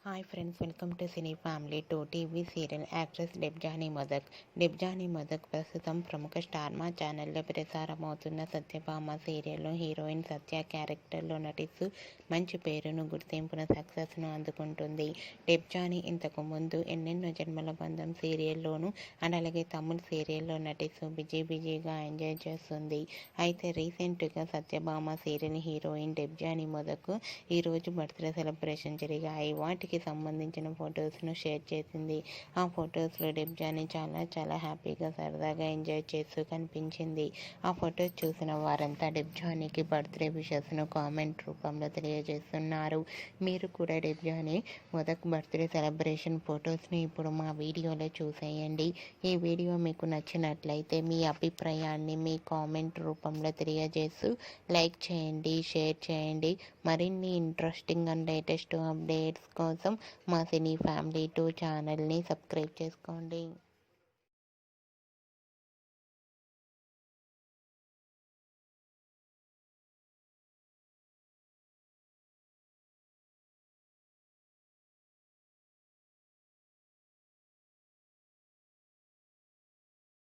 Hi friends, welcome to cine family. TV serial actress Debjani Modak. Debjani Modak ప్రస్తుతం ప్రముఖ star మా ఛానల్లో ప్రసారమవుతున్న సత్యభామ సీరియల్లో హీరోయిన్ సత్య క్యారెక్టర్లో నటిస్తూ మంచి పేరును, గుర్తింపును, సక్సెస్ను అందుకుంటుంది. డెబ్జానీ ఇంతకు ముందు ఎన్నెన్నో జన్మల బంధం సీరియల్లోనూ అండ్ అలాగే తమిళ్ సీరియల్లో నటిస్తూ బిజీగా ఎంజాయ్ చేస్తుంది. అయితే రీసెంట్గా సత్యభామ సీరియల్ హీరోయిన్ డెబ్జానీ మదక్ ఈరోజు బర్త్డే సెలబ్రేషన్ జరిగాయి. వాటికి సంబంధించిన ఫొటోస్ను షేర్ చేసింది. ఆ ఫొటోస్లో డెబ్జానీ చాలా హ్యాపీగా, సరదాగా ఎంజాయ్ చేస్తూ కనిపించింది. ఆ ఫొటోస్ చూసిన వారంతా డెబ్జానీకి బర్త్డే విషెస్ను కామెంట్ రూపంలో తెలియజేస్తున్నారు. మీరు కూడా డెబ్జానీ మొదటి బర్త్డే సెలబ్రేషన్ ఫొటోస్ని ఇప్పుడు మా వీడియోలో చూసేయండి. ఈ వీడియో మీకు నచ్చినట్లయితే మీ అభిప్రాయాన్ని మీ కామెంట్ రూపంలో తెలియజేస్తూ లైక్ చేయండి, షేర్ చేయండి. మరిన్ని ఇంట్రెస్టింగ్ అండ్ లేటెస్ట్ అప్డేట్స్ కోసం మా సినీ ఫ్యామిలీ 2 ఛానల్ని సబ్స్క్రైబ్ చేసుకోండి.